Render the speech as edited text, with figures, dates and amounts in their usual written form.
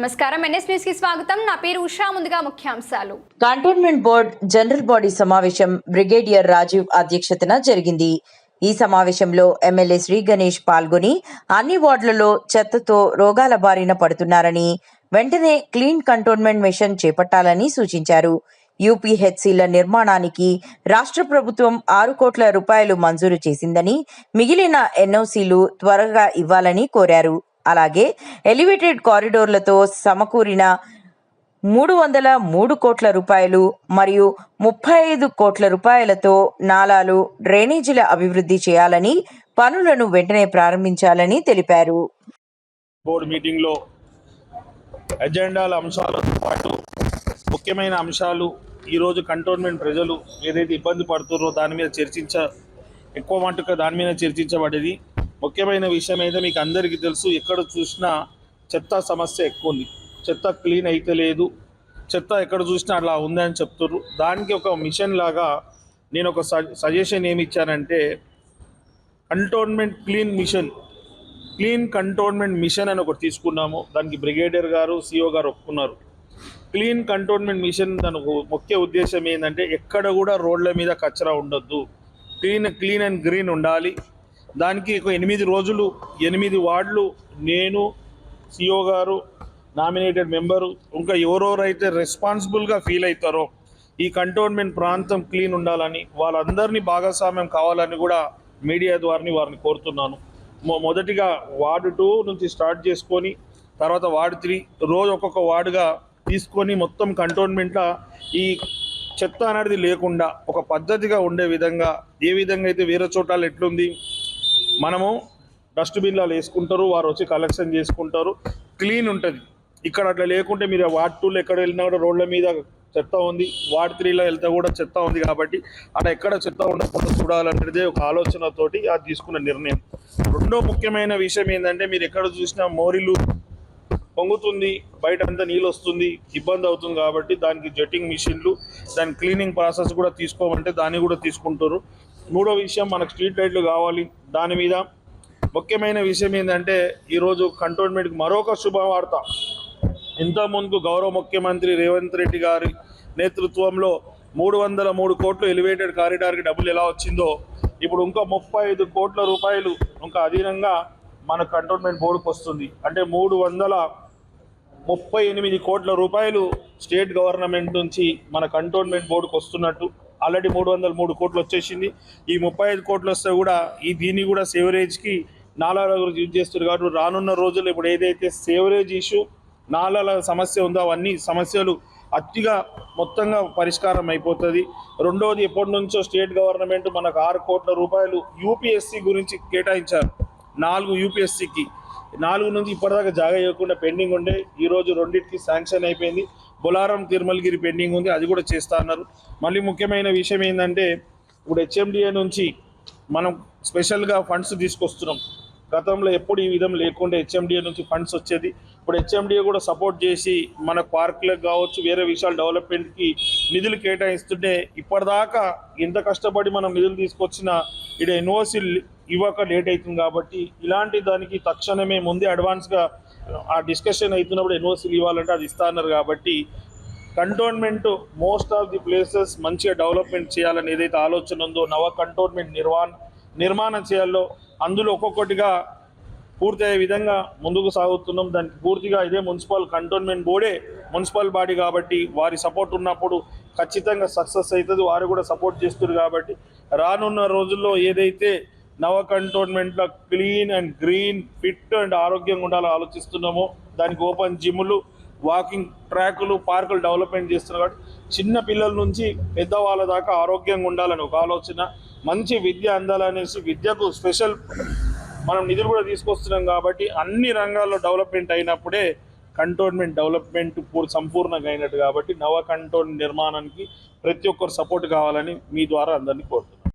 నమస్కారం NS news కి స్వాగతం. నా పేరు ఉషా. ముందుగా ముఖ్యాంశాలు. కంటోన్మెంట్ బోర్డ్ జనరల్ బాడీ సమావేశం బ్రిగేడియర్ రాజీవ్ అధ్యక్షతన జరిగింది. ఈ సమావేశంలో ఎమ్మెల్యే శ్రీ గణేష్ పాల్గొని అన్ని వార్డులలో చెత్తతో రోగాల బారిన పడుతున్నారని, వెంటనే క్లీన్ కంటోన్మెంట్ మిషన్ చేపట్టాలని సూచించారు. యూపీహెచ్సీల నిర్మాణానికి రాష్ట్ర ప్రభుత్వం 6 కోట్ల రూపాయలు మంజూరు చేసిందని, మిగిలిన ఎన్ఓసీలు త్వరగా ఇవ్వాలని కోరారు. అలాగే ఎలివేటెడ్ కారిడోర్లతో సమకూరిన 303 కోట్ల రూపాయలు మరియు 35 కోట్ల రూపాయలతో నాలాలు, డ్రైనేజీల అభివృద్ధి చేయాలని, పనులను వెంటనే ప్రారంభించాలని తెలిపారు. బోర్డు మీటింగ్లో ఎజెండాల అంశాలతో పాటు ముఖ్యమైన అంశాలు ఈరోజు కంటోన్మెంట్ ప్రజలు ఏదైతే ఇబ్బంది పడుతున్నారో దాని మీద ఎక్కువ మటుకు దాని మీద చర్చించబడేది. ముఖ్యమైన విషయం అయితే మీకు అందరికీ తెలుసు, ఎక్కడ చూసినా చెత్త సమస్య ఎక్కువ ఉంది. చెత్త క్లీన్ అయితే లేదు, చెత్త ఎక్కడ చూసినా అట్లా ఉందని చెప్తున్నారు. దానికి ఒక మిషన్ లాగా నేను ఒక సజెషన్ ఏమి ఇచ్చానంటే, క్లీన్ కంటోన్మెంట్ మిషన్ అని ఒకటి తీసుకున్నాము. దానికి బ్రిగేడియర్ గారు, సిఓ గారు ఒప్పుకున్నారు. క్లీన్ కంటోన్మెంట్ మిషన్ దాని ముఖ్య ఉద్దేశం ఏంటంటే, ఎక్కడ కూడా రోడ్ల మీద కచరా ఉండొద్దు, క్లీన్ అండ్ గ్రీన్ ఉండాలి. దానికి ఒక 8 రోజులు 8 వార్డులు నేను, సిఓ గారు, నామినేటెడ్ మెంబరు, ఇంకా ఎవరెవరైతే రెస్పాన్సిబుల్గా ఫీల్ అవుతారో ఈ కంటోన్మెంట్ ప్రాంతం క్లీన్ ఉండాలని వాళ్ళందరినీ భాగస్వామ్యం కావాలని కూడా మీడియా ద్వారా వారిని కోరుతున్నాను. మొదటిగా వార్డు 2 నుంచి స్టార్ట్ చేసుకొని తర్వాత వార్డు 3 రోజు ఒక్కొక్క వార్డుగా తీసుకొని మొత్తం కంటోన్మెంట్లో ఈ చెత్త అనేది లేకుండా ఒక పద్ధతిగా ఉండే విధంగా, ఏ విధంగా అయితే వేరే చోటాలు ఎట్లుంది మనము డస్ట్బిన్లలో వేసుకుంటారు, వారు వచ్చి కలెక్షన్ చేసుకుంటారు, క్లీన్ ఉంటుంది. ఇక్కడ అట్లా లేకుంటే మీరు వార్డ్ 2లో ఎక్కడ వెళ్ళినా కూడా రోడ్ల మీద చెత్త ఉంది, వార్డ్ 3లో వెళ్తే కూడా చెత్త ఉంది. కాబట్టి అక్కడ ఎక్కడ చెత్త ఉండకుండా చూడాలనేదే ఒక ఆలోచనతోటి అది తీసుకున్న నిర్ణయం. రెండో ముఖ్యమైన విషయం ఏంటంటే, మీరు ఎక్కడ చూసినా మోరీలు పొంగుతుంది, బయట అంతా నీళ్ళు వస్తుంది, ఇబ్బంది అవుతుంది. కాబట్టి దానికి జెట్టింగ్ మిషన్లు, దాని క్లీనింగ్ ప్రాసెస్ కూడా తీసుకోమంటే దాన్ని కూడా తీసుకుంటారు. మూడో విషయం, మనకు స్ట్రీట్ లైట్లు కావాలి. దాని మీద ముఖ్యమైన విషయం ఏంటంటే, ఈరోజు కంటోన్మెంట్కి మరొక శుభవార్త. ఇంతకుముందు గౌరవ ముఖ్యమంత్రి రేవంత్ రెడ్డి గారి నేతృత్వంలో 303 కోట్లు ఎలివేటెడ్ కారిడార్కి డబ్బులు ఎలా వచ్చిందో, ఇప్పుడు ఇంకా 35 కోట్ల రూపాయలు ఇంకా అదీనంగా మన కంటోన్మెంట్ బోర్డుకు వస్తుంది. అంటే 338 కోట్ల రూపాయలు స్టేట్ గవర్నమెంట్ నుంచి మన కంటోన్మెంట్ బోర్డుకు వస్తున్నట్టు. ఆల్రెడీ 303 కోట్లు వచ్చేసింది. ఈ 35 కోట్లు వస్తే కూడా దీన్ని కూడా సేవరేజ్కి నాలాల గురించి యూజ్ చేస్తారు. కాబట్టి రానున్న రోజుల్లో ఇప్పుడు ఏదైతే సేవరేజ్ ఇష్యూ, నాలాల సమస్య ఉందో అవన్నీ సమస్యలు అతిగా మొత్తంగా పరిష్కారం అయిపోతుంది. రెండోది, ఎప్పటి నుంచో స్టేట్ గవర్నమెంట్ మనకు 6 కోట్ల రూపాయలు యూపీఎస్సీ గురించి కేటాయించారు. 4 యూపీఎస్సీకి 4 నుంచి ఇప్పటిదాకా జాగా ఇవ్వకుండా పెండింగ్ ఉండే, ఈరోజు 2కి శాంక్షన్ అయిపోయింది. బొలారం తిరుమలగిరి పెండింగ్ ఉంది, అది కూడా చేస్తా అన్నారు. మళ్ళీ ముఖ్యమైన విషయం ఏంటంటే, ఇప్పుడు హెచ్ఎండిఏ నుంచి మనం స్పెషల్గా ఫండ్స్ తీసుకొస్తున్నాం. గతంలో ఎప్పుడు ఈ విధం లేకుండా హెచ్ఎండిఏ నుంచి ఫండ్స్ వచ్చేది. ఇప్పుడు హెచ్ఎండిఏ కూడా సపోర్ట్ చేసి మన పార్కులకు కావచ్చు, వేరే విషయాల డెవలప్మెంట్కి నిధులు కేటాయిస్తుంటే, ఇప్పటిదాకా ఎంత కష్టపడి మనం నిధులు తీసుకొచ్చినా ఇక్కడ ఎన్ఓసి ఇవ్వక లేట్ అవుతుంది. కాబట్టి ఇలాంటి దానికి తక్షణమే ముందే అడ్వాన్స్గా ఆ డిస్కషన్ అవుతున్నప్పుడు ఎన్ఓసీలు ఇవ్వాలంటే అది ఇస్తా అన్నారు. కాబట్టి cantonment most of the places మంచిగా డెవలప్మెంట్ చేయాలని ఏదైతే ఆలోచన ఉందో, నవ కంటోన్మెంట్ నిర్మాణం చేయాలో అందులో ఒక్కొక్కటిగా పూర్తయ్యే విధంగా ముందుకు సాగుతున్నాం. దానికి పూర్తిగా ఇదే కంటోన్మెంట్ బోర్డే మున్సిపల్ బాడీ కాబట్టి వారి సపోర్ట్ ఉన్నప్పుడు ఖచ్చితంగా సక్సెస్ అవుతుంది. వారు కూడా సపోర్ట్ చేస్తారు. కాబట్టి రానున్న రోజుల్లో ఏదైతే నవ కంటోన్మెంట్లో clean and green, fit and ఆరోగ్యంగా ఉండాలని ఆలోచిస్తున్నామో, దానికి ఓపెన్ జిమ్లు, వాకింగ్ ట్రాకులు, పార్కులు డెవలప్మెంట్ చేస్తున్నారు. కాబట్టి చిన్న పిల్లల నుంచి పెద్దవాళ్ళ దాకా ఆరోగ్యంగా ఉండాలని ఒక ఆలోచన, మంచి విద్య అందాలనేసి విద్యకు స్పెషల్ మనం నిధులు కూడా తీసుకొస్తున్నాం. కాబట్టి అన్ని రంగాల్లో డెవలప్మెంట్ అయినప్పుడే కంటోన్మెంట్ డెవలప్మెంట్ సంపూర్ణంగా అయినట్టు. కాబట్టి నవ కంటోన్మెంట్ నిర్మాణానికి ప్రతి ఒక్కరు సపోర్ట్ కావాలని మీ ద్వారా అందరినీ కోరుతున్నాను.